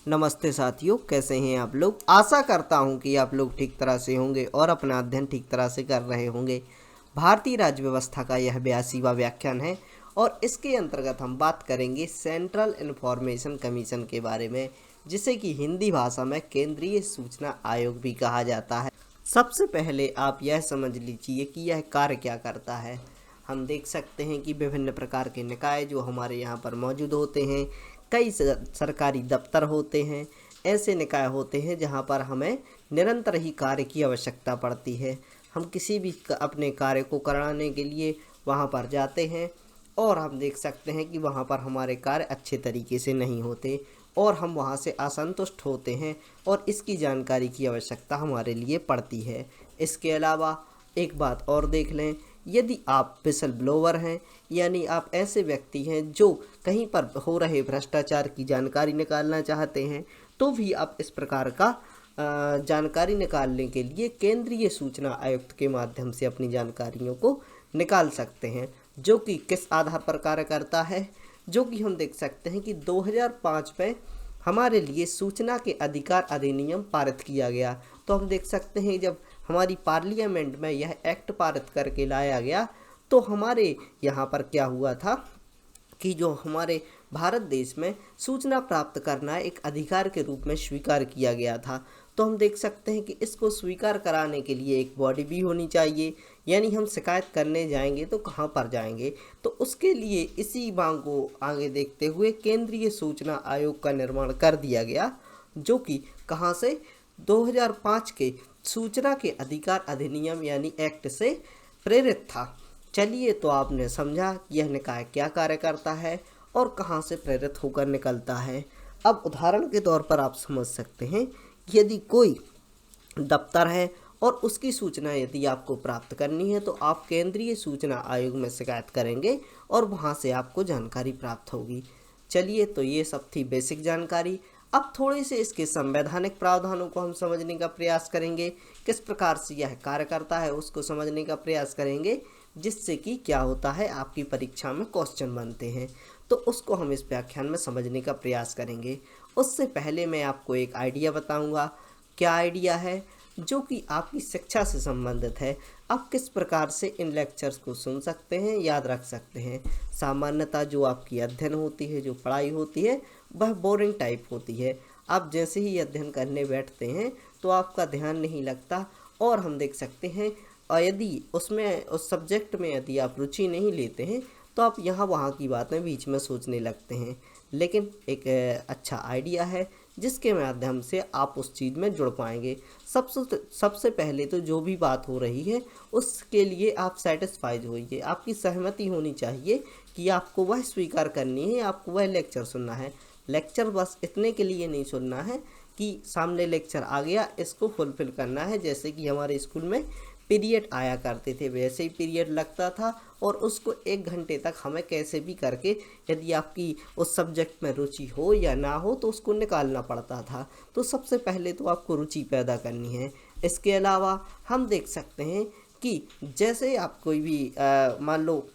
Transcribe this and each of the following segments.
नमस्ते साथियों, कैसे हैं आप लोग। आशा करता हूं कि आप लोग ठीक तरह से होंगे और अपना अध्ययन ठीक तरह से कर रहे होंगे। भारतीय राज्य व्यवस्था का यह 82वां व्याख्यान है और इसके अंतर्गत हम बात करेंगे सेंट्रल इन्फॉर्मेशन कमीशन के बारे में, जिसे कि हिंदी भाषा में केंद्रीय सूचना आयोग भी कहा जाता है। सबसे पहले आप यह समझ लीजिए कि यह कार्य क्या करता है। हम देख सकते हैं कि विभिन्न प्रकार के निकाय जो हमारे यहाँ पर मौजूद होते हैं, कई सरकारी दफ्तर होते हैं, ऐसे निकाय होते हैं जहाँ पर हमें निरंतर ही कार्य की आवश्यकता पड़ती है। हम किसी भी अपने कार्य को कराने के लिए वहाँ पर जाते हैं और हम देख सकते हैं कि वहाँ पर हमारे कार्य अच्छे तरीके से नहीं होते और हम वहाँ से असंतुष्ट होते हैं और इसकी जानकारी की आवश्यकता हमारे लिए पड़ती है। इसके अलावा एक बात और देख लें, यदि आप विसल ब्लोवर हैं, यानी आप ऐसे व्यक्ति हैं जो कहीं पर हो रहे भ्रष्टाचार की जानकारी निकालना चाहते हैं, तो भी आप इस प्रकार का जानकारी निकालने के लिए केंद्रीय सूचना आयुक्त के माध्यम से अपनी जानकारियों को निकाल सकते हैं, जो कि किस आधार पर कार्य करता है, जो कि हम देख सकते हैं कि 2005 में हमारे लिए सूचना के अधिकार अधिनियम पारित किया गया। तो हम देख सकते हैं जब हमारी पार्लियामेंट में यह एक्ट पारित करके लाया गया तो हमारे यहाँ पर क्या हुआ था कि जो हमारे भारत देश में सूचना प्राप्त करना एक अधिकार के रूप में स्वीकार किया गया था। तो हम देख सकते हैं कि इसको स्वीकार कराने के लिए एक बॉडी भी होनी चाहिए, यानी हम शिकायत करने जाएंगे तो कहाँ पर जाएंगे। तो उसके लिए इसी मांग को आगे देखते हुए केंद्रीय सूचना आयोग का निर्माण कर दिया गया, जो कि कहाँ से 2005 के सूचना के अधिकार अधिनियम यानी एक्ट से प्रेरित था। चलिए, तो आपने समझा कि यह निकाय क्या कार्य करता है और कहाँ से प्रेरित होकर निकलता है। अब उदाहरण के तौर पर आप समझ सकते हैं, यदि कोई दफ्तर है और उसकी सूचना यदि आपको प्राप्त करनी है तो आप केंद्रीय सूचना आयोग में शिकायत करेंगे और वहाँ से आपको जानकारी प्राप्त होगी। चलिए, तो ये सब थी बेसिक जानकारी। अब थोड़े से इसके संवैधानिक प्रावधानों को हम समझने का प्रयास करेंगे, किस प्रकार से यह कार्य करता है उसको समझने का प्रयास करेंगे, जिससे कि क्या होता है आपकी परीक्षा में क्वेश्चन बनते हैं, तो उसको हम इस व्याख्यान में समझने का प्रयास करेंगे। उससे पहले मैं आपको एक आइडिया बताऊंगा। क्या आइडिया है? जो कि आपकी शिक्षा से संबंधित है। आप किस प्रकार से इन लेक्चर्स को सुन सकते हैं, याद रख सकते हैं। सामान्यतः जो आपकी अध्ययन होती है, जो पढ़ाई होती है, वह बोरिंग टाइप होती है। आप जैसे ही अध्ययन करने बैठते हैं तो आपका ध्यान नहीं लगता और हम देख सकते हैं, और यदि उसमें उस सब्जेक्ट में यदि आप रुचि नहीं लेते हैं तो आप यहाँ वहाँ की बातें बीच में सोचने लगते हैं। लेकिन एक अच्छा आइडिया है जिसके माध्यम से आप उस चीज़ में जुड़ पाएंगे। सबसे पहले तो जो भी बात हो रही है उसके लिए आप सेटिस्फाइड होइए, आपकी सहमति होनी चाहिए कि आपको वह स्वीकार करनी है, आपको वह लेक्चर सुनना है। लेक्चर बस इतने के लिए नहीं सुनना है कि सामने लेक्चर आ गया, इसको फुलफिल करना है। जैसे कि हमारे स्कूल में पीरियड आया करते थे, वैसे ही पीरियड लगता था और उसको 1 घंटे तक हमें कैसे भी करके, यदि आपकी उस सब्जेक्ट में रुचि हो या ना हो, तो उसको निकालना पड़ता था। तो सबसे पहले तो आपको रुचि पैदा करनी है। इसके अलावा हम देख सकते हैं कि जैसे आप कोई भी मान लो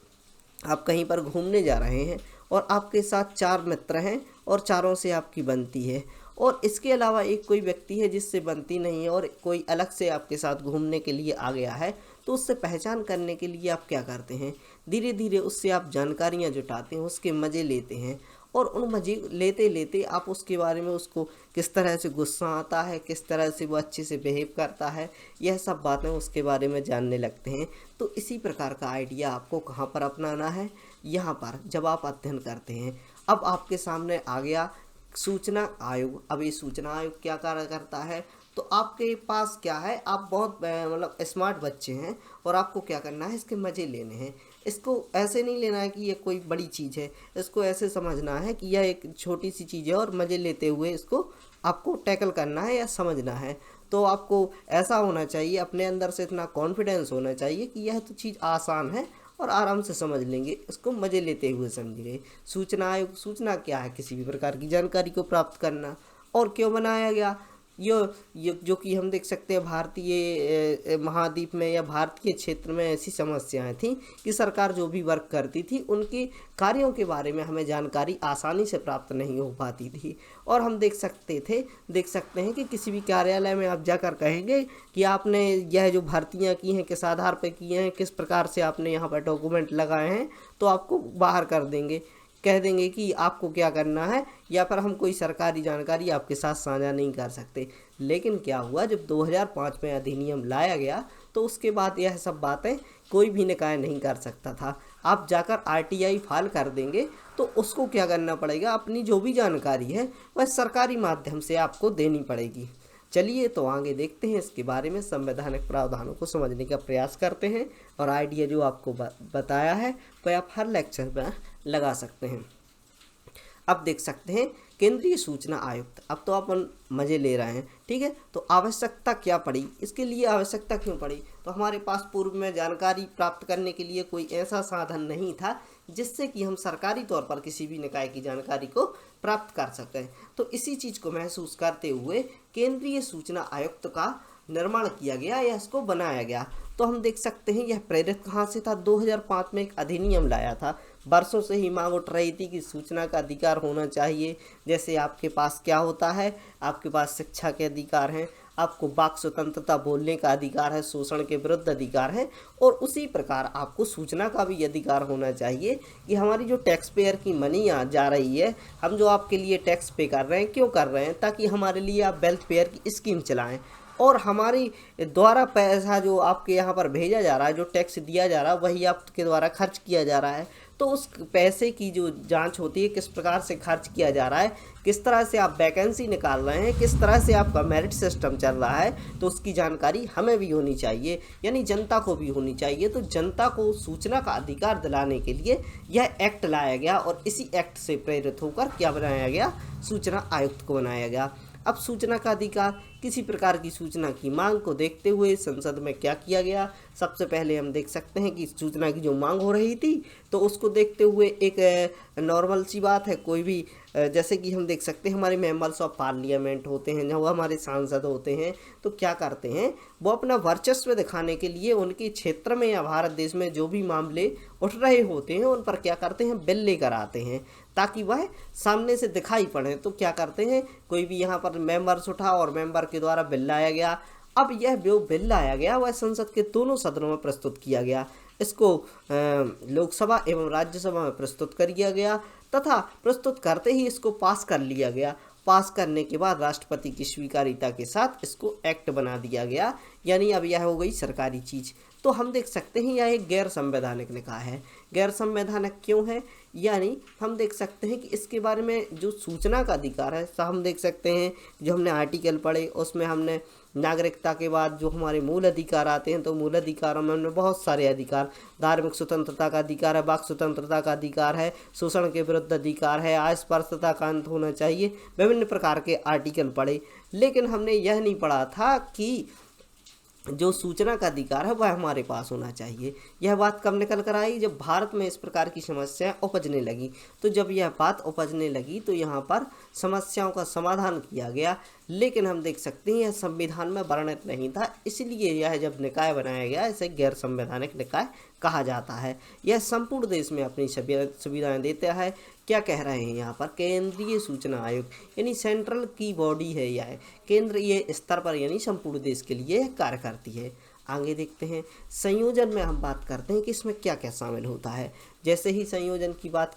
आप कहीं पर घूमने जा रहे हैं और आपके साथ 4 मित्र हैं और चारों से आपकी बनती है, और इसके अलावा एक कोई व्यक्ति है जिससे बनती नहीं है और कोई अलग से आपके साथ घूमने के लिए आ गया है, तो उससे पहचान करने के लिए आप क्या करते हैं, धीरे धीरे उससे आप जानकारियां जुटाते हैं, उसके मज़े लेते हैं और उन मज़े लेते लेते आप उसके बारे में, उसको किस तरह से गुस्सा आता है, किस तरह से वो अच्छे से बिहेव करता है, यह सब बातें उसके बारे में जानने लगते हैं। तो इसी प्रकार का आइडिया आपको कहाँ पर अपनाना है, यहाँ पर जब आप अध्ययन करते हैं। अब आपके सामने आ गया सूचना आयोग। अब ये सूचना आयोग क्या कार्य करता है, तो आपके पास क्या है, आप बहुत मतलब स्मार्ट बच्चे हैं और आपको क्या करना है, इसके मज़े लेने हैं। इसको ऐसे नहीं लेना है कि ये कोई बड़ी चीज़ है, इसको ऐसे समझना है कि यह एक छोटी सी चीज़ है और मज़े लेते हुए इसको आपको टैकल करना है या समझना है। तो आपको ऐसा होना चाहिए, अपने अंदर से इतना कॉन्फिडेंस होना चाहिए कि यह तो चीज़ आसान है और आराम से समझ लेंगे, इसको मज़े लेते हुए समझेंगे। सूचना आयोग, सूचना क्या है, किसी भी प्रकार की जानकारी को प्राप्त करना। और क्यों बनाया गया, ये जो कि हम देख सकते हैं भारतीय महाद्वीप में या भारतीय क्षेत्र में ऐसी समस्याएं थी कि सरकार जो भी वर्क करती थी उनके कार्यों के बारे में हमें जानकारी आसानी से प्राप्त नहीं हो पाती थी। और हम देख सकते हैं कि किसी भी कार्यालय में आप जाकर कहेंगे कि आपने यह जो भर्तियां की हैं किस आधार पर की हैं, किस प्रकार से आपने यहाँ पर डॉक्यूमेंट लगाए हैं, तो आपको बाहर कर देंगे, कह देंगे कि आपको क्या करना है, या फिर हम कोई सरकारी जानकारी आपके साथ साझा नहीं कर सकते। लेकिन क्या हुआ, जब 2005 में अधिनियम लाया गया तो उसके बाद यह सब बातें कोई भी निकाय नहीं कर सकता था। आप जाकर आरटीआई फाइल कर देंगे तो उसको क्या करना पड़ेगा, अपनी जो भी जानकारी है वह सरकारी माध्यम से आपको देनी पड़ेगी। चलिए तो आगे देखते हैं इसके बारे में, संवैधानिक प्रावधानों को समझने का प्रयास करते हैं और आइडिया जो आपको बताया है वह आप हर लेक्चर में लगा सकते हैं। अब देख सकते हैं केंद्रीय सूचना आयुक्त, अब तो अपन मज़े ले रहे हैं, ठीक है। तो आवश्यकता क्या पड़ी, इसके लिए आवश्यकता क्यों पड़ी, तो हमारे पास पूर्व में जानकारी प्राप्त करने के लिए कोई ऐसा साधन नहीं था जिससे कि हम सरकारी तौर पर किसी भी निकाय की जानकारी को प्राप्त कर सकें। तो इसी चीज़ को महसूस करते हुए केंद्रीय सूचना आयुक्त का निर्माण किया गया या इसको बनाया गया। तो हम देख सकते हैं यह प्रेरित कहाँ से था, 2005 में एक अधिनियम लाया था। बरसों से ही मांग उठ रही थी कि सूचना का अधिकार होना चाहिए। जैसे आपके पास क्या होता है, आपके पास शिक्षा के अधिकार हैं, आपको वाक स्वतंत्रता, बोलने का अधिकार है, शोषण के विरुद्ध अधिकार है, और उसी प्रकार आपको सूचना का भी अधिकार होना चाहिए कि हमारी जो टैक्स पेयर की मनी जा रही है, हम जो आपके लिए टैक्स पे कर रहे हैं, क्यों कर रहे हैं, ताकि हमारे लिए आप वेल्फेयर की स्कीम चलाएं, और हमारी द्वारा पैसा जो आपके यहाँ पर भेजा जा रहा है, जो टैक्स दिया जा रहा है, वही आपके द्वारा खर्च किया जा रहा है। तो उस पैसे की जो जांच होती है, किस प्रकार से खर्च किया जा रहा है, किस तरह से आप वैकेंसी निकाल रहे हैं, किस तरह से आपका मेरिट सिस्टम चल रहा है, तो उसकी जानकारी हमें भी होनी चाहिए, यानी जनता को भी होनी चाहिए। तो जनता को सूचना का अधिकार दिलाने के लिए यह एक्ट लाया गया, और इसी एक्ट से प्रेरित होकर क्या बनाया गया, सूचना आयुक्त को बनाया गया। अब सूचना का अधिकार, किसी प्रकार की सूचना की मांग को देखते हुए संसद में क्या किया गया, सबसे पहले हम देख सकते हैं कि सूचना की जो मांग हो रही थी, तो उसको देखते हुए एक नॉर्मल सी बात है, कोई भी जैसे कि हम देख सकते हैं हमारे मेंबर्स ऑफ पार्लियामेंट होते हैं, जो हमारे सांसद होते हैं, तो क्या करते हैं, वो अपना वर्चस्व दिखाने के लिए उनके क्षेत्र में या भारत देश में जो भी मामले उठ रहे होते हैं उन पर क्या करते हैं, बिल लेकर आते हैं, ताकि वह सामने से दिखाई पड़े। तो क्या करते हैं, कोई भी यहाँ पर मेंबर्स उठा और मेंबर के द्वारा बिल लाया गया। अब यह जो बिल लाया गया वह संसद के दोनों सदनों में प्रस्तुत किया गया, इसको लोकसभा एवं राज्यसभा में प्रस्तुत कर दिया गया, तथा प्रस्तुत करते ही इसको पास कर लिया गया। पास करने के बाद राष्ट्रपति की स्वीकारिता के साथ इसको एक्ट बना दिया गया, यानी अब यह हो गई सरकारी चीज़। तो हम देख सकते हैं यह एक गैर संवैधानिक निकाय है। गैर संवैधानिक क्यों है, यानी हम देख सकते हैं कि इसके बारे में जो सूचना का अधिकार है, तो हम देख सकते हैं जो हमने आर्टिकल पढ़े उसमें हमने नागरिकता के बाद जो हमारे मूल अधिकार आते हैं, तो मूल अधिकारों में हमने बहुत सारे अधिकार, धार्मिक स्वतंत्रता का अधिकार है, वाक स्वतंत्रता का अधिकार है, शोषण के विरुद्ध अधिकार है, अस्पृश्यता का अंत होना चाहिए, विभिन्न प्रकार के आर्टिकल पढ़े। लेकिन हमने यह नहीं पढ़ा था कि जो सूचना का अधिकार है वह हमारे पास होना चाहिए। यह बात कब निकल कर आई, जब भारत में इस प्रकार की समस्याएं उपजने लगी। तो जब यह बात उपजने लगी तो यहाँ पर समस्याओं का समाधान किया गया, लेकिन हम देख सकते हैं यह संविधान में वर्णित नहीं था, इसलिए यह जब निकाय बनाया गया इसे गैर संवैधानिक निकाय कहा जाता है। यह संपूर्ण देश में अपनी सुविधाएं देता है। क्या कह रहे हैं यहाँ पर, केंद्रीय सूचना आयोग, यानी सेंट्रल की बॉडी है यह, केंद्रीय स्तर पर यानी संपूर्ण देश के लिए कार्य करती है। आगे देखते हैं संयोजन में हम बात करते हैं कि इसमें क्या क्या शामिल होता है। जैसे ही संयोजन की बात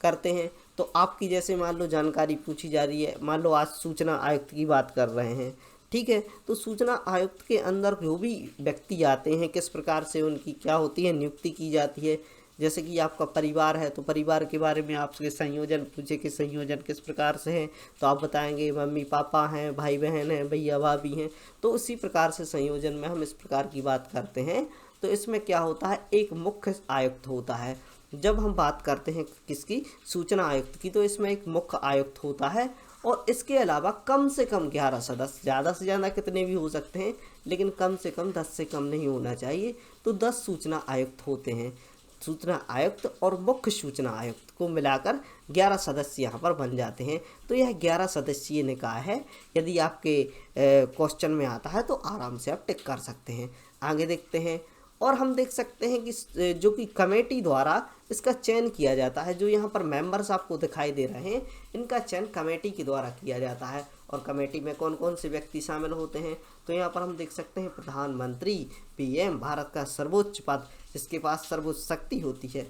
करते हैं तो आपकी जैसे मान लो जानकारी पूछी जा रही है, मान लो आज सूचना आयुक्त की बात कर रहे हैं, ठीक है, तो सूचना आयुक्त के अंदर जो भी व्यक्ति आते हैं किस प्रकार से उनकी क्या होती है, नियुक्ति की जाती है। जैसे कि आपका परिवार है तो परिवार के बारे में आपसे संयोजन पूछे कि संयोजन किस प्रकार से हैं, तो आप बताएंगे मम्मी पापा हैं, भाई बहन हैं, भैया भाभी हैं। तो उसी प्रकार से संयोजन में हम इस प्रकार की बात करते हैं। तो इसमें क्या होता है, एक मुख्य आयुक्त होता है। जब हम बात करते हैं किसकी, सूचना आयुक्त की, तो इसमें एक मुख्य आयुक्त होता है, और इसके अलावा कम से कम 11 सदस्य, ज़्यादा से ज़्यादा कितने भी हो सकते हैं, लेकिन कम से कम 10 से कम नहीं होना चाहिए। तो 10 सूचना आयुक्त होते हैं। सूचना आयुक्त और मुख्य सूचना आयुक्त को मिलाकर 11 सदस्य यहाँ पर बन जाते हैं। तो यह 11 सदस्यीय निकाय है। यदि आपके क्वेश्चन में आता है तो आराम से आप टिक कर सकते हैं। आगे देखते हैं और हम देख सकते हैं कि जो कि कमेटी द्वारा इसका चयन किया जाता है। जो यहाँ पर मेंबर्स आपको दिखाई दे रहे हैं, इनका चयन कमेटी के द्वारा किया जाता है। और कमेटी में कौन कौन से व्यक्ति शामिल होते हैं, तो यहाँ पर हम देख सकते हैं प्रधानमंत्री, पीएम, भारत का सर्वोच्च पद जिसके पास सर्वोच्च शक्ति होती है।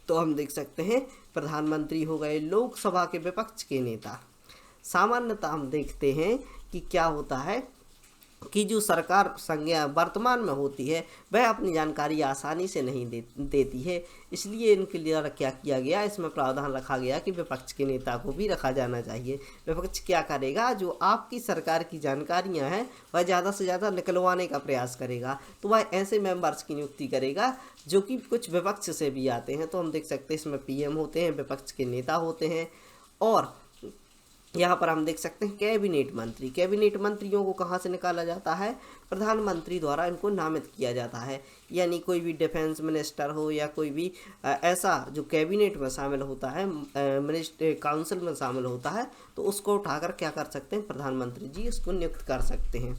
तो हम देख सकते हैं प्रधानमंत्री हो गए, लोकसभा के विपक्ष के नेता। सामान्यतः हम देखते हैं कि क्या होता है कि जो सरकार संज्ञा वर्तमान में होती है वह अपनी जानकारी आसानी से नहीं देती है, इसलिए इनके लिए क्या किया गया, इसमें प्रावधान रखा गया कि विपक्ष के नेता को भी रखा जाना चाहिए। विपक्ष क्या करेगा, जो आपकी सरकार की जानकारियां हैं वह ज़्यादा से ज़्यादा निकलवाने का प्रयास करेगा, तो वह ऐसे मेंबर्स की नियुक्ति करेगा जो कि कुछ विपक्ष से भी आते हैं। तो हम देख सकते हैं इसमें पीएम होते हैं, विपक्ष के नेता होते हैं। और यहाँ पर हम देख सकते हैं कैबिनेट मंत्री। कैबिनेट मंत्रियों को कहाँ से निकाला जाता है, प्रधानमंत्री द्वारा इनको नामित किया जाता है। यानी कोई भी डिफेंस मिनिस्टर हो या कोई भी ऐसा जो कैबिनेट में शामिल होता है, मिनिस्टर काउंसिल में शामिल होता है, तो उसको उठाकर क्या कर सकते हैं, प्रधानमंत्री जी उसको नियुक्त कर सकते हैं।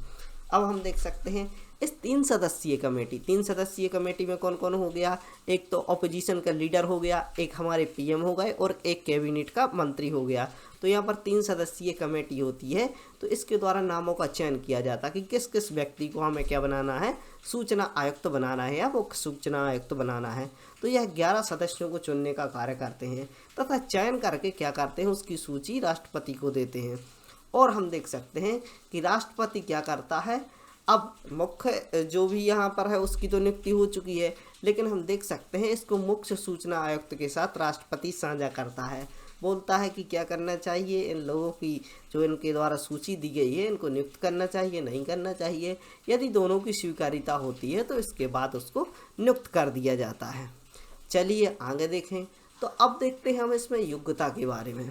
अब हम देख सकते हैं इस 3 सदस्यीय कमेटी में कौन कौन हो गया, एक तो ऑपोजिशन का लीडर हो गया, एक हमारे पीएम हो गए और एक कैबिनेट का मंत्री हो गया। तो यहाँ पर 3 सदस्यीय कमेटी होती है। तो इसके द्वारा नामों का चयन किया जाता है कि किस किस व्यक्ति को हमें क्या बनाना है, सूचना आयुक्त बनाना है या मुख्य सूचना आयुक्त बनाना है। तो यह 11 सदस्यों को चुनने का कार्य करते हैं तथा चयन करके क्या करते हैं, उसकी सूची राष्ट्रपति को देते हैं। और हम देख सकते हैं कि राष्ट्रपति क्या करता है, अब मुख्य जो भी यहाँ पर है उसकी तो नियुक्ति हो चुकी है, लेकिन हम देख सकते हैं इसको मुख्य सूचना आयुक्त के साथ राष्ट्रपति साझा करता है। बोलता है कि क्या करना चाहिए, इन लोगों की जो इनके द्वारा सूची दी गई है इनको नियुक्त करना चाहिए, नहीं करना चाहिए। यदि दोनों की स्वीकारिता होती है तो इसके बाद उसको नियुक्त कर दिया जाता है। चलिए आगे देखें। तो अब देखते हैं हम इसमें योग्यता के बारे में।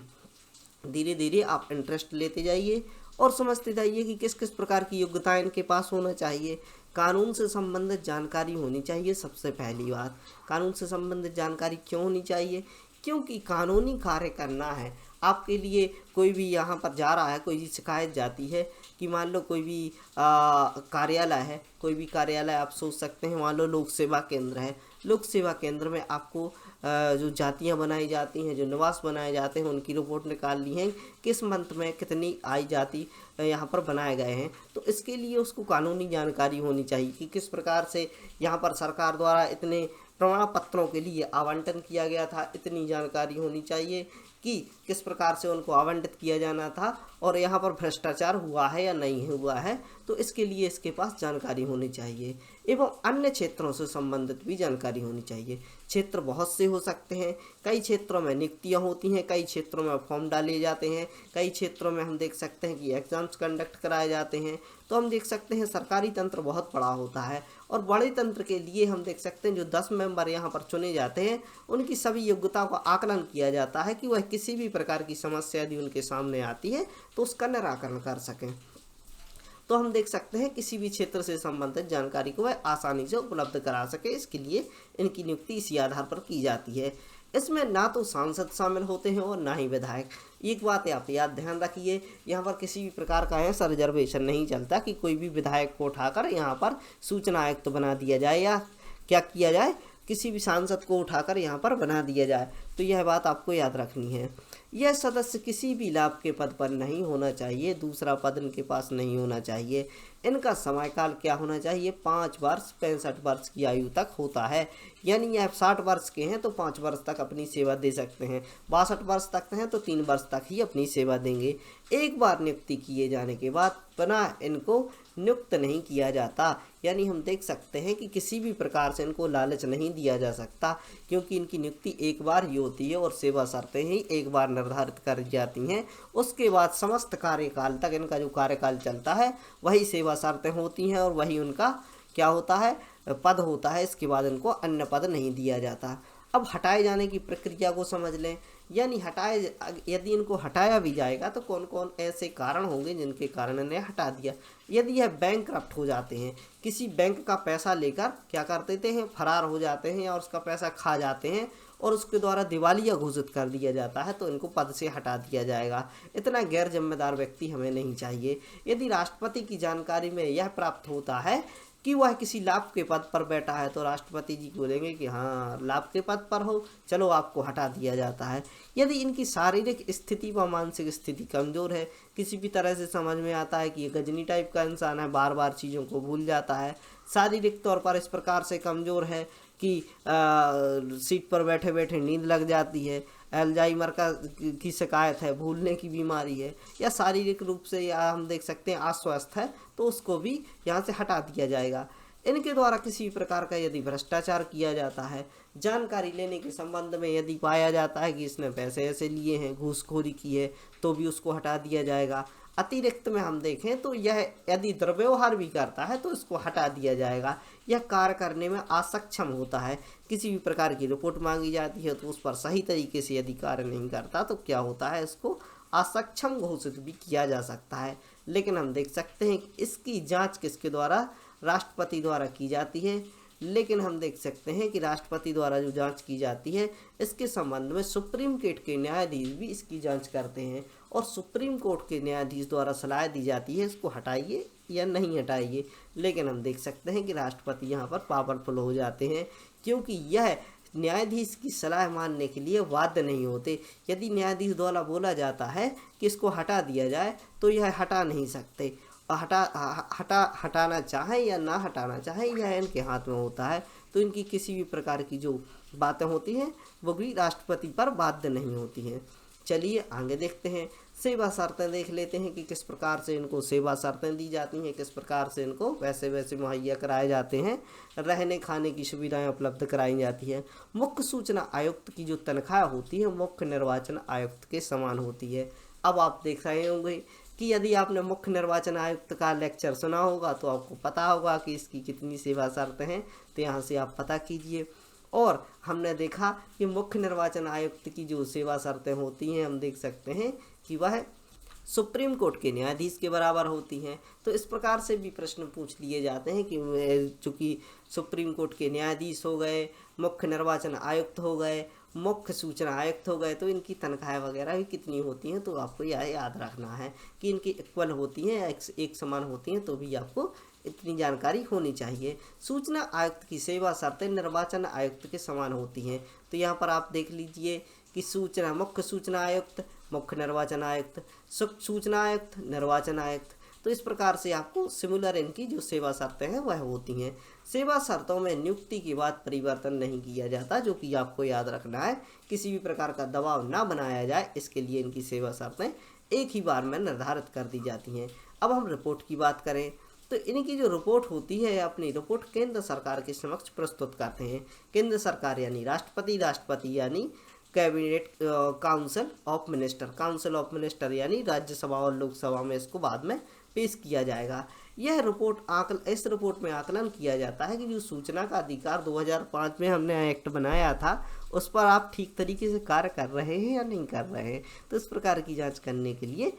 धीरे धीरे आप इंटरेस्ट लेते जाइए और समझते जाइए कि किस किस प्रकार की योग्यता इनके पास होना चाहिए। कानून से संबंधित जानकारी होनी चाहिए। सबसे पहली बात, कानून से संबंधित जानकारी क्यों होनी चाहिए, क्योंकि कानूनी कार्य करना है आपके लिए। कोई भी यहाँ पर जा रहा है, कोई भी शिकायत जाती है कि मान लो कोई भी कार्यालय है, कोई भी कार्यालय आप सोच सकते हैं, मान लो लोक सेवा केंद्र है। लोक सेवा केंद्र में आपको जो जातियां बनाई जाती हैं, जो निवास बनाए जाते हैं, उनकी रिपोर्ट निकालनी है, किस मंथ में कितनी आई जाति यहाँ पर बनाए गए हैं। तो इसके लिए उसको कानूनी जानकारी होनी चाहिए कि किस प्रकार से यहाँ पर सरकार द्वारा इतने प्रमाण पत्रों के लिए आवंटन किया गया था, इतनी जानकारी होनी चाहिए कि किस प्रकार से उनको आवंटित किया जाना था और यहाँ पर भ्रष्टाचार हुआ है या नहीं हुआ है। तो इसके लिए इसके पास जानकारी होनी चाहिए एवं अन्य क्षेत्रों से संबंधित भी जानकारी होनी चाहिए। क्षेत्र बहुत से हो सकते हैं, कई क्षेत्रों में नियुक्तियाँ होती हैं, कई क्षेत्रों में फॉर्म डाले जाते हैं, कई क्षेत्रों में हम देख सकते हैं कि एग्जाम्स कंडक्ट कराए जाते हैं। तो हम देख सकते हैं सरकारी तंत्र बहुत बड़ा होता है और बड़े तंत्र के लिए हम देख सकते हैं जो 10 मेंबर यहाँ पर चुने जाते हैं उनकी सभी योग्यताओं का आकलन किया जाता है कि वह किसी भी प्रकार की समस्या यदि उनके सामने आती है तो उसका निराकरण कर सकें। तो हम देख सकते हैं किसी भी क्षेत्र से संबंधित जानकारी को वह आसानी से उपलब्ध करा सके, इसके लिए इनकी नियुक्ति इसी आधार पर की जाती है। इसमें ना तो सांसद शामिल होते हैं और ना ही विधायक। एक बात आप याद ध्यान रखिए, यहाँ पर किसी भी प्रकार का ऐसा रिजर्वेशन नहीं चलता कि कोई भी विधायक को उठाकर यहाँ पर सूचना आयुक्त बना दिया जाए या क्या किया जाए, किसी भी सांसद को उठाकर यहाँ पर बना दिया जाए। तो यह बात आपको याद रखनी है। यह सदस्य किसी भी लाभ के पद पर नहीं होना चाहिए, दूसरा पद इनके पास नहीं होना चाहिए। इनका समयकाल क्या होना चाहिए, 5 वर्ष 65 वर्ष की आयु तक होता है। यानी यह 60 वर्ष के हैं तो 5 वर्ष तक अपनी सेवा दे सकते हैं, 62 वर्ष तक हैं तो 3 वर्ष तक ही अपनी सेवा देंगे। एक बार नियुक्ति किए जाने के बाद पुनः इनको नियुक्त नहीं किया जाता। यानी हम देख सकते हैं कि किसी भी प्रकार से इनको लालच नहीं दिया जा सकता, क्योंकि इनकी नियुक्ति एक बार ही होती है और सेवा शर्तें ही एक बार निर्धारित कर जाती हैं। उसके बाद समस्त कार्यकाल तक इनका जो कार्यकाल चलता है वही सेवा शर्तें होती हैं और वही उनका क्या होता है, पद होता है। इसके बाद इनको अन्य पद नहीं दिया जाता। अब हटाए जाने की प्रक्रिया को समझ लें। यानी यदि इनको हटाया भी जाएगा तो कौन कौन ऐसे कारण होंगे जिनके कारण इन्हें हटा दिया। यदि यह बैंकक्रप्ट हो जाते हैं, किसी बैंक का पैसा लेकर क्या कर देते हैं, फरार हो जाते हैं और उसका पैसा खा जाते हैं और उसके द्वारा दिवालिया घोषित कर दिया जाता है, तो इनको पद से हटा दिया जाएगा। इतना गैर जिम्मेदार व्यक्ति हमें नहीं चाहिए। यदि राष्ट्रपति की जानकारी में यह प्राप्त होता है कि वह किसी लाभ के पद पर बैठा है, तो राष्ट्रपति जी बोलेंगे कि हाँ लाभ के पद पर हो, चलो आपको हटा दिया जाता है। यदि इनकी शारीरिक स्थिति व मानसिक स्थिति कमज़ोर है, किसी भी तरह से समझ में आता है कि ये गजनी टाइप का इंसान है, बार बार चीज़ों को भूल जाता है, शारीरिक तौर पर इस प्रकार से कमज़ोर है कि सीट पर बैठे बैठे नींद लग जाती है, अल्जाइमर की शिकायत है, भूलने की बीमारी है, या शारीरिक रूप से या हम देख सकते हैं अस्वस्थ है, तो उसको भी यहाँ से हटा दिया जाएगा। इनके द्वारा किसी भी प्रकार का यदि भ्रष्टाचार किया जाता है, जानकारी लेने के संबंध में यदि पाया जाता है कि इसने पैसे ऐसे लिए हैं, घूसखोरी की है, तो भी उसको हटा दिया जाएगा। अतिरिक्त में हम देखें तो यह यदि दुर्व्यवहार भी करता है तो इसको हटा दिया जाएगा। यह कार्य करने में असक्षम होता है, किसी भी प्रकार की रिपोर्ट मांगी जाती है तो उस पर सही तरीके से यदि कार्य नहीं करता तो क्या होता है, इसको असक्षम घोषित भी किया जा सकता है। लेकिन हम देख सकते हैं कि इसकी जांच किसके द्वारा, राष्ट्रपति द्वारा की जाती है। लेकिन हम देख सकते हैं कि राष्ट्रपति द्वारा जो जांच की जाती है, इसके संबंध में सुप्रीम कोर्ट के न्यायाधीश भी इसकी जांच करते हैं और सुप्रीम कोर्ट के न्यायाधीश द्वारा सलाह दी जाती है इसको हटाइए या नहीं हटाइए। लेकिन हम देख सकते हैं कि राष्ट्रपति यहाँ पर पावरफुल हो जाते हैं, क्योंकि यह न्यायाधीश की सलाह मानने के लिए बाध्य नहीं होते। यदि न्यायाधीश द्वारा बोला जाता है कि इसको हटा दिया जाए तो यह हटा नहीं सकते, हटाना चाहें या ना हटाना चाहें यह इनके हाथ में होता है। तो इनकी किसी भी प्रकार की जो बातें होती हैं वो भी राष्ट्रपति पर बाध्य नहीं होती हैं। चलिए आगे देखते हैं, सेवा शर्तें देख लेते हैं कि किस प्रकार से इनको सेवा शर्तें दी जाती हैं, किस प्रकार से इनको वैसे मुहैया कराए जाते हैं, रहने खाने की सुविधाएं उपलब्ध कराई जाती हैं। मुख्य सूचना आयुक्त की जो तनख्वाह होती है मुख्य निर्वाचन आयुक्त के समान होती है। अब आप देख रहे होंगे कि यदि आपने मुख्य निर्वाचन आयुक्त का लेक्चर सुना होगा तो आपको पता होगा कि इसकी कितनी सेवा शर्तें हैं, तो यहाँ से आप पता कीजिए। और हमने देखा कि मुख्य निर्वाचन आयुक्त की जो सेवा शर्तें होती हैं, हम देख सकते हैं कि वह सुप्रीम कोर्ट के न्यायाधीश के बराबर होती हैं। तो इस प्रकार से भी प्रश्न पूछ लिए जाते हैं कि चूँकि सुप्रीम कोर्ट के न्यायाधीश हो गए, मुख्य निर्वाचन आयुक्त हो गए, मुख्य सूचना आयुक्त हो गए, तो इनकी तनख्वाहें वगैरह भी कितनी होती हैं, तो आपको यह याद रखना है कि इनकी इक्वल होती हैं, एक समान होती हैं, तो भी आपको इतनी जानकारी होनी चाहिए। सूचना आयुक्त की सेवा शर्तें निर्वाचन आयुक्त के समान होती हैं। तो यहाँ पर आप देख लीजिए कि मुख्य सूचना आयुक्त, मुख्य निर्वाचन आयुक्त, सूचना आयुक्त, निर्वाचन आयुक्त, तो इस प्रकार से आपको सिमिलर इनकी जो सेवा शर्तें हैं वह होती हैं। सेवा शर्तों में नियुक्ति के बाद परिवर्तन नहीं किया जाता, जो कि आपको याद रखना है, किसी भी प्रकार का दबाव ना बनाया जाए, इसके लिए इनकी सेवा शर्तें एक ही बार में निर्धारित कर दी जाती हैं। अब हम रिपोर्ट की बात करें तो इनकी जो रिपोर्ट होती है, अपनी रिपोर्ट केंद्र सरकार के समक्ष प्रस्तुत करते हैं। केंद्र सरकार यानी राष्ट्रपति यानी कैबिनेट काउंसिल ऑफ मिनिस्टर यानी राज्यसभा और लोकसभा में इसको बाद में पेश किया जाएगा। यह रिपोर्ट इस रिपोर्ट में आकलन किया जाता है कि जो सूचना का अधिकार 2005 में हमने एक्ट बनाया था उस पर आप ठीक तरीके से कार्य कर रहे हैं या नहीं कर रहे हैं। तो इस प्रकार की जांच करने के लिए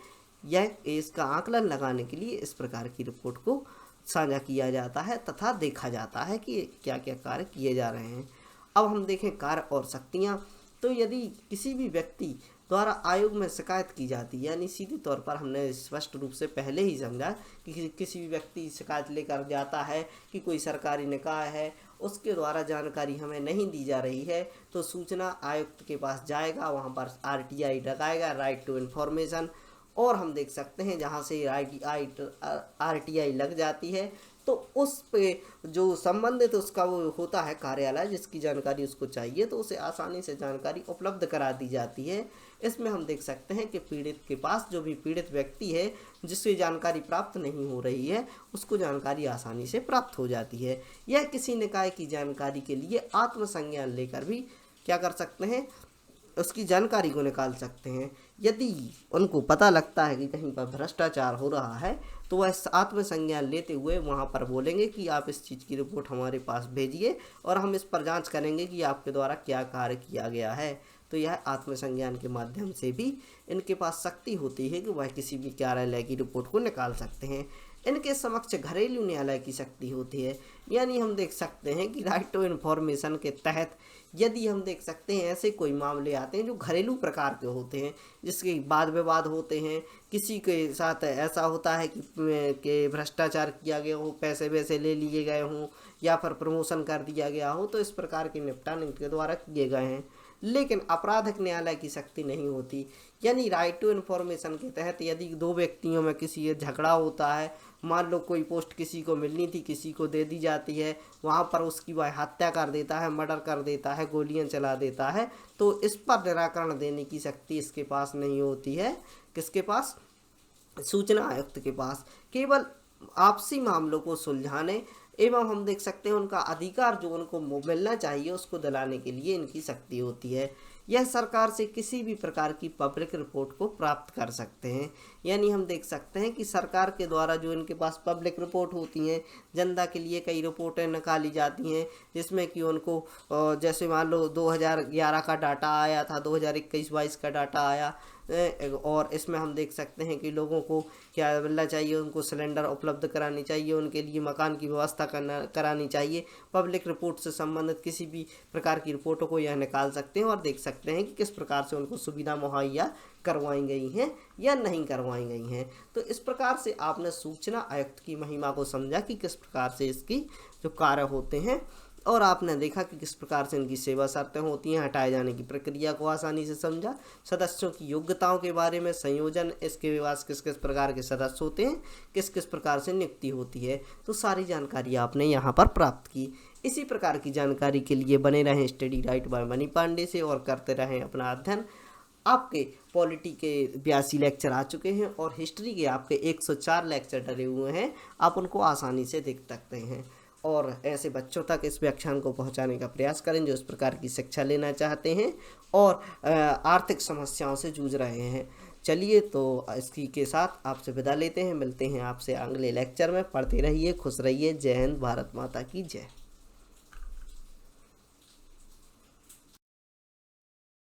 इसका आकलन लगाने के लिए इस प्रकार की रिपोर्ट को साझा किया जाता है तथा देखा जाता है कि क्या क्या कार्य किए जा रहे हैं। अब हम देखें कार्य और शक्तियाँ। तो यदि किसी भी व्यक्ति द्वारा आयोग में शिकायत की जाती है, यानी सीधे तौर पर हमने स्पष्ट रूप से पहले ही समझा कि किसी भी व्यक्ति शिकायत लेकर जाता है कि कोई सरकारी निकाय है उसके द्वारा जानकारी हमें नहीं दी जा रही है, तो सूचना आयुक्त के पास जाएगा, वहाँ पर RTI लगाएगा, राइट टू इन्फॉर्मेशन, और हम देख सकते हैं जहाँ से RTI लग जाती है तो उस पे जो संबंधित उसका वो होता है कार्यालय जिसकी जानकारी उसको चाहिए, तो उसे आसानी से जानकारी उपलब्ध करा दी जाती है। इसमें हम देख सकते हैं कि पीड़ित के पास, जो भी पीड़ित व्यक्ति है जिससे जानकारी प्राप्त नहीं हो रही है, उसको जानकारी आसानी से प्राप्त हो जाती है। यह किसी निकाय की जानकारी के लिए आत्मसंज्ञान लेकर भी क्या कर सकते हैं, उसकी जानकारी को निकाल सकते हैं। यदि उनको पता लगता है कि कहीं पर भ्रष्टाचार हो रहा है तो वह आत्मसंज्ञान लेते हुए वहाँ पर बोलेंगे कि आप इस चीज़ की रिपोर्ट हमारे पास भेजिए और हम इस पर जांच करेंगे कि आपके द्वारा क्या कार्य किया गया है। तो यह आत्मसंज्ञान के माध्यम से भी इनके पास शक्ति होती है कि वह किसी भी कार्यालय की रिपोर्ट को निकाल सकते हैं। इनके समक्ष घरेलू न्यायालय की शक्ति होती है, यानी हम देख सकते हैं कि राइट टू इन्फॉर्मेशन के तहत यदि हम देख सकते हैं ऐसे कोई मामले आते हैं जो घरेलू प्रकार के होते हैं, जिसके वाद विवाद होते हैं, किसी के साथ ऐसा होता है कि भ्रष्टाचार किया गया हो, पैसे वैसे ले लिए गए हों या फिर प्रमोशन कर दिया गया हो, तो इस प्रकार के निपटान इनके द्वारा किए गए हैं। लेकिन आपराधिक न्यायालय की शक्ति नहीं होती, यानी राइट टू इन्फॉर्मेशन के तहत यदि दो व्यक्तियों में किसी झगड़ा होता है, मान लो कोई पोस्ट किसी को मिलनी थी, किसी को दे दी जाती है, वहाँ पर उसकी वह हत्या कर देता है, मर्डर कर देता है, गोलियां चला देता है, तो इस पर निराकरण देने की शक्ति इसके पास नहीं होती है। किसके पास? सूचना आयुक्त के पास। केवल आपसी मामलों को सुलझाने एवं हम देख सकते हैं उनका अधिकार जो उनको मिलना चाहिए उसको दिलाने के लिए इनकी शक्ति होती है। यह सरकार से किसी भी प्रकार की पब्लिक रिपोर्ट को प्राप्त कर सकते हैं, यानी हम देख सकते हैं कि सरकार के द्वारा जो इनके पास पब्लिक रिपोर्ट होती हैं, जनता के लिए कई रिपोर्टें निकाली जाती हैं, जिसमें कि उनको जैसे मान लो 2011 का डाटा आया था, 2021-22 का डाटा आया, और इसमें हम देख सकते हैं कि लोगों को क्या मिलना चाहिए, उनको सिलेंडर उपलब्ध करानी चाहिए, उनके लिए मकान की व्यवस्था करानी चाहिए। पब्लिक रिपोर्ट से संबंधित किसी भी प्रकार की रिपोर्टों को यह निकाल सकते हैं और देख सकते हैं कि किस प्रकार से उनको सुविधा मुहैया करवाई गई हैं या नहीं करवाई गई हैं। तो इस प्रकार से आपने सूचना आयुक्त की महिमा को समझा कि किस प्रकार से इसकी जो कार्य होते हैं, और आपने देखा कि किस प्रकार से इनकी सेवा शर्तें होती हैं, हटाए जाने की प्रक्रिया को आसानी से समझा, सदस्यों की योग्यताओं के बारे में, संयोजन, इसके पास किस किस प्रकार के सदस्य होते हैं, किस किस प्रकार से नियुक्ति होती है, तो सारी जानकारी आपने यहाँ पर प्राप्त की। इसी प्रकार की जानकारी के लिए बने रहें study right by Mani Pandey से और करते रहें अपना अध्ययन। आपके पॉलिटी के 82 लेक्चर आ चुके हैं और हिस्ट्री के आपके 104 लेक्चर डले हुए हैं, आप उनको आसानी से देख सकते हैं और ऐसे बच्चों तक इस व्याख्यान को पहुंचाने का प्रयास करें जो इस प्रकार की शिक्षा लेना चाहते हैं और आर्थिक समस्याओं से जूझ रहे हैं। चलिए, तो इसी के साथ आपसे विदा लेते हैं, मिलते हैं आपसे अगले लेक्चर में। पढ़ते रहिए, खुश रहिए। जय हिंद, भारत माता की जय।